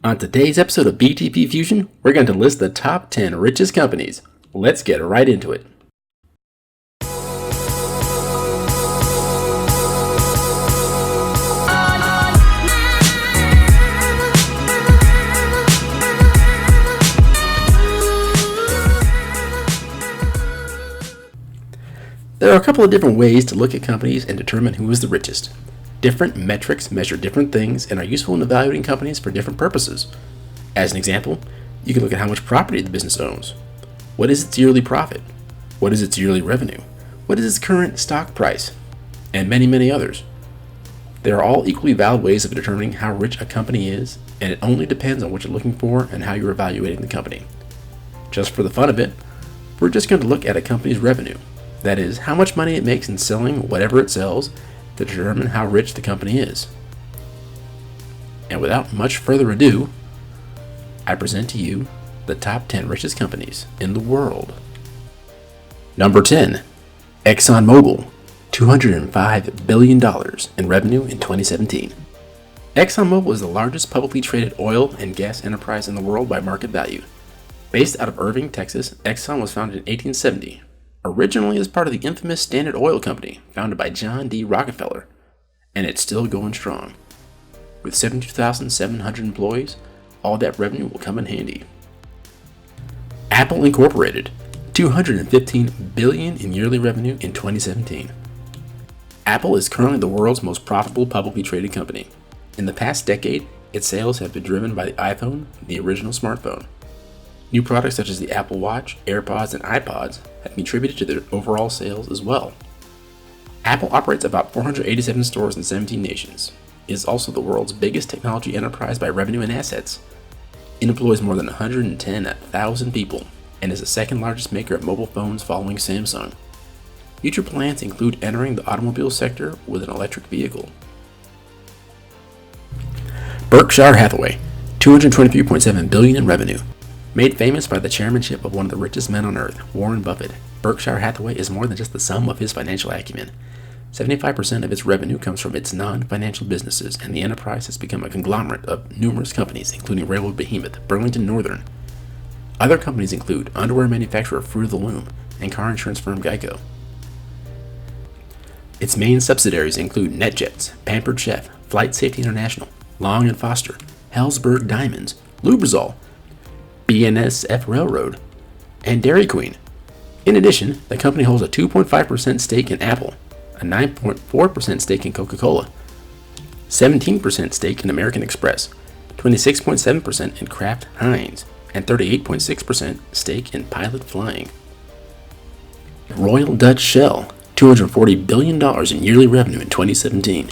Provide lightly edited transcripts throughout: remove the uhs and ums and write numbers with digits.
On today's episode of BTP Fusion, we're going to list the top 10 richest companies. Let's get right into it. There are a couple of different ways to look at companies and determine who is the richest. Different metrics measure different things and are useful in evaluating companies for different purposes. As an example, you can look at how much property the business owns. What is its yearly profit? What is its yearly revenue? What is its current stock price? And many, many others. They are all equally valid ways of determining how rich a company is, and it only depends on what you're looking for and how you're evaluating the company. Just for the fun of it, we're just going to look at a company's revenue. That is, how much money it makes in selling whatever it sells to determine how rich the company is. And without much further ado, I present to you the top 10 richest companies in the world. Number 10, Exxon Mobil, $205 billion in revenue in 2017. Exxon Mobil is the largest publicly traded oil and gas enterprise in the world by market value. Based out of Irving, Texas, Exxon was founded in 1870. Originally as part of the infamous Standard Oil Company, founded by John D. Rockefeller, and it's still going strong. With 72,700 employees, all that revenue will come in handy. Apple Incorporated, $215 billion in yearly revenue in 2017. Apple is currently the world's most profitable publicly traded company. In the past decade, its sales have been driven by the iPhone, the original smartphone. New products such as the Apple Watch, AirPods, and iPods have contributed to their overall sales as well. Apple operates about 487 stores in 17 nations. It is also the world's biggest technology enterprise by revenue and assets. It employs more than 110,000 people and is the second largest maker of mobile phones following Samsung. Future plans include entering the automobile sector with an electric vehicle. Berkshire Hathaway, $223.7 billion in revenue. Made famous by the chairmanship of one of the richest men on earth, Warren Buffett, Berkshire Hathaway is more than just the sum of his financial acumen. 75% of its revenue comes from its non-financial businesses, and the enterprise has become a conglomerate of numerous companies, including railroad behemoth Burlington Northern. Other companies include underwear manufacturer Fruit of the Loom and car insurance firm Geico. Its main subsidiaries include NetJets, Pampered Chef, Flight Safety International, Long & Foster, Helzberg Diamonds, Lubrizol, BNSF Railroad, and Dairy Queen. In addition, the company holds a 2.5% stake in Apple, a 9.4% stake in Coca-Cola, 17% stake in American Express, 26.7% in Kraft Heinz, and 38.6% stake in Pilot Flying. Royal Dutch Shell, $240 billion in yearly revenue in 2017.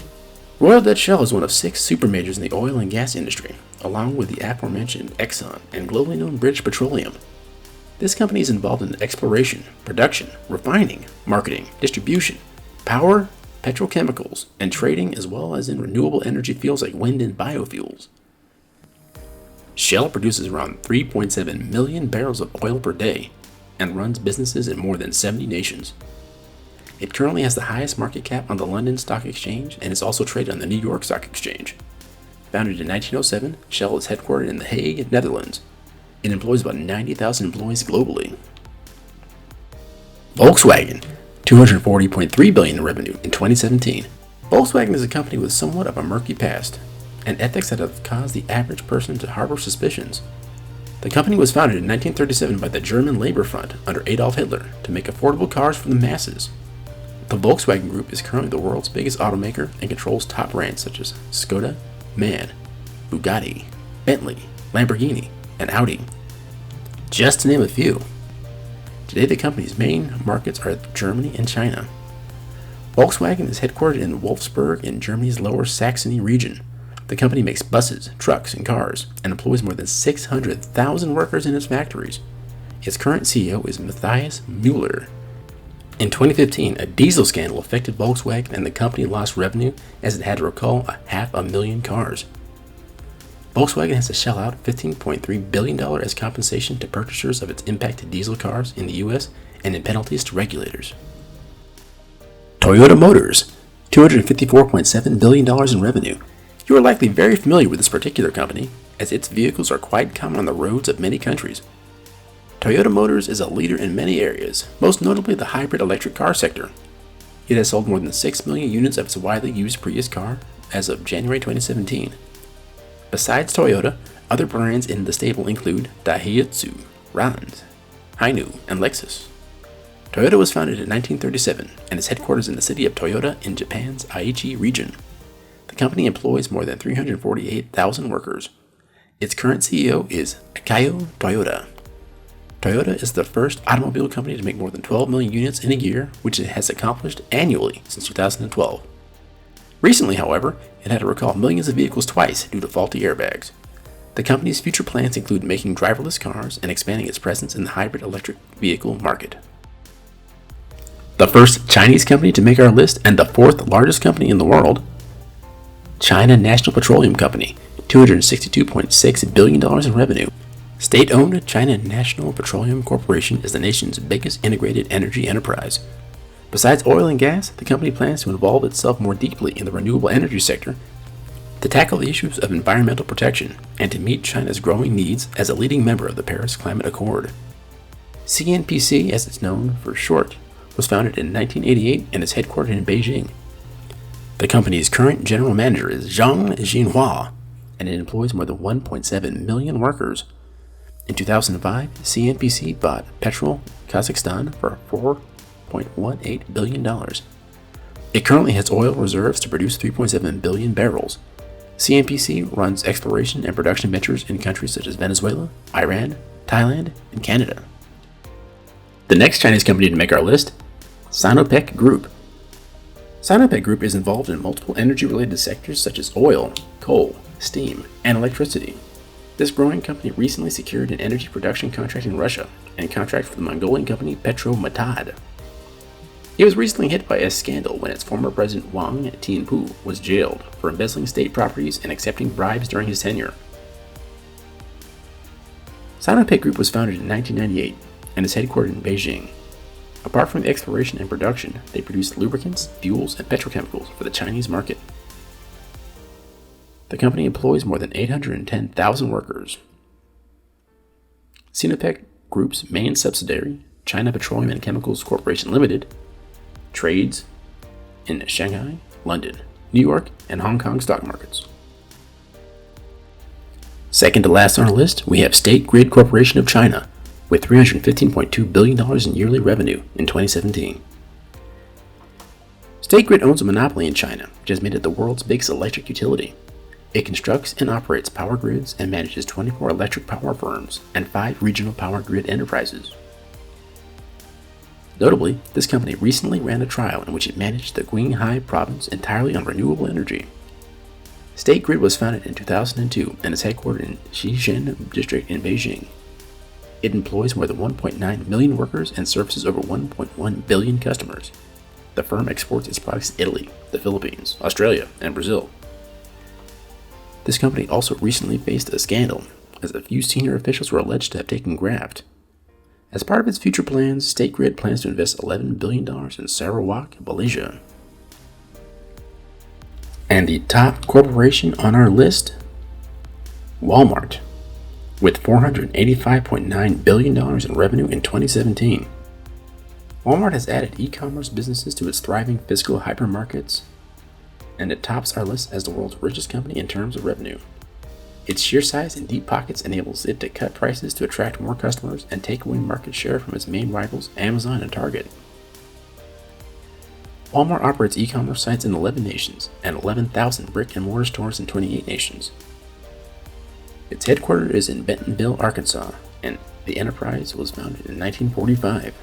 Royal Dutch Shell is one of 6 super majors in the oil and gas industry, along with the aforementioned Exxon and globally known British Petroleum. This company is involved in exploration, production, refining, marketing, distribution, power, petrochemicals, and trading, as well as in renewable energy fields like wind and biofuels. Shell produces around 3.7 million barrels of oil per day and runs businesses in more than 70 nations. It currently has the highest market cap on the London Stock Exchange and is also traded on the New York Stock Exchange. Founded in 1907, Shell is headquartered in The Hague, Netherlands. It employs about 90,000 employees globally. Volkswagen, $240.3 billion in revenue in 2017. Volkswagen is a company with somewhat of a murky past and ethics that have caused the average person to harbor suspicions. The company was founded in 1937 by the German Labor Front under Adolf Hitler to make affordable cars for the masses. The Volkswagen Group is currently the world's biggest automaker and controls top brands such as Skoda, MAN, Bugatti, Bentley, Lamborghini, and Audi, just to name a few. Today the company's main markets are Germany and China. Volkswagen is headquartered in Wolfsburg in Germany's Lower Saxony region. The company makes buses, trucks, and cars, and employs more than 600,000 workers in its factories. Its current CEO is Matthias Müller. In 2015, a diesel scandal affected Volkswagen and the company lost revenue as it had to recall 500,000 cars. Volkswagen has to shell out $15.3 billion as compensation to purchasers of its impacted diesel cars in the US and in penalties to regulators. Toyota Motors, $254.7 billion in revenue. You are likely very familiar with this particular company. as its vehicles are quite common on the roads of many countries. Toyota Motors is a leader in many areas, most notably the hybrid electric car sector. It has sold more than 6 million units of its widely used Prius car as of January 2017. Besides Toyota, other brands in the stable include Daihatsu, Rand, Hainu, and Lexus. Toyota was founded in 1937 and is headquartered in the city of Toyota in Japan's Aichi region. The company employs more than 348,000 workers. Its current CEO is Akio Toyoda. Toyota is the first automobile company to make more than 12 million units in a year, which it has accomplished annually since 2012. Recently, however, it had to recall millions of vehicles twice due to faulty airbags. The company's future plans include making driverless cars and expanding its presence in the hybrid electric vehicle market. The first Chinese company to make our list and the fourth largest company in the world, China National Petroleum Company, $262.6 billion in revenue. State-owned China National Petroleum Corporation is the nation's biggest integrated energy enterprise. Besides oil and gas, the company plans to involve itself more deeply in the renewable energy sector to tackle the issues of environmental protection and to meet China's growing needs as a leading member of the Paris Climate Accord. CNPC, as it's known for short, was founded in 1988 and is headquartered in Beijing. The company's current general manager is Zhang Jinhua, and it employs more than 1.7 million workers. In 2005, CNPC bought Petrol Kazakhstan for $4.18 billion. It currently has oil reserves to produce 3.7 billion barrels. CNPC runs exploration and production ventures in countries such as Venezuela, Iran, Thailand, and Canada. The next Chinese company to make our list, Sinopec Group. Sinopec Group is involved in multiple energy-related sectors such as oil, coal, steam, and electricity. This growing company recently secured an energy production contract in Russia and a contract for the Mongolian company Petromatad. It was recently hit by a scandal when its former president Wang Tianpu was jailed for embezzling state properties and accepting bribes during his tenure. Sinopec Group was founded in 1998 and is headquartered in Beijing. Apart from the exploration and production, they produce lubricants, fuels, and petrochemicals for the Chinese market. The company employs more than 810,000 workers. Sinopec Group's main subsidiary, China Petroleum and Chemicals Corporation Limited, trades in Shanghai, London, New York, and Hong Kong stock markets. Second to last on our list, we have State Grid Corporation of China, with $315.2 billion in yearly revenue in 2017. State Grid owns a monopoly in China, which has made it the world's biggest electric utility. It constructs and operates power grids and manages 24 electric power firms and 5 regional power grid enterprises. Notably, this company recently ran a trial in which it managed the Qinghai province entirely on renewable energy. State Grid was founded in 2002 and is headquartered in Xishan District in Beijing. It employs more than 1.9 million workers and services over 1.1 billion customers. The firm exports its products to Italy, the Philippines, Australia, and Brazil. This company also recently faced a scandal, as a few senior officials were alleged to have taken graft. As part of its future plans, State Grid plans to invest $11 billion in Sarawak, Malaysia. And the top corporation on our list, Walmart, with $485.9 billion in revenue in 2017. Walmart has added e-commerce businesses to its thriving physical hypermarkets, and it tops our list as the world's richest company in terms of revenue. Its sheer size and deep pockets enables it to cut prices to attract more customers and take away market share from its main rivals, Amazon and Target. Walmart operates e-commerce sites in 11 nations and 11,000 brick-and-mortar stores in 28 nations. Its headquarters is in Bentonville, Arkansas, and the enterprise was founded in 1945.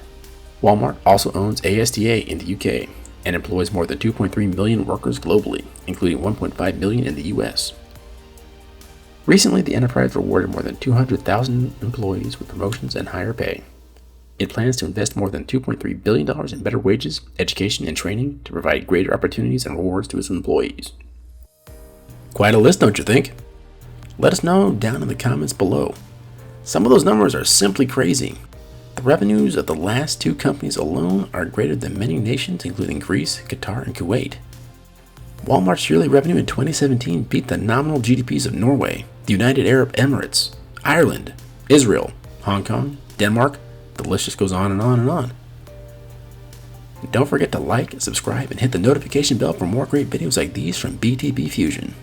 Walmart also owns ASDA in the UK and employs more than 2.3 million workers globally, including 1.5 million in the US. Recently, the enterprise rewarded more than 200,000 employees with promotions and higher pay. It plans to invest more than $2.3 billion in better wages, education, and training to provide greater opportunities and rewards to its employees. Quite a list, don't you think? Let us know down in the comments below. Some of those numbers are simply crazy. The revenues of the last 2 companies alone are greater than many nations, including Greece, Qatar, and Kuwait. Walmart's yearly revenue in 2017 beat the nominal GDPs of Norway, the United Arab Emirates, Ireland, Israel, Hong Kong, Denmark. The list just goes on and on and on. And don't forget to like, subscribe, and hit the notification bell for more great videos like these from BTB Fusion.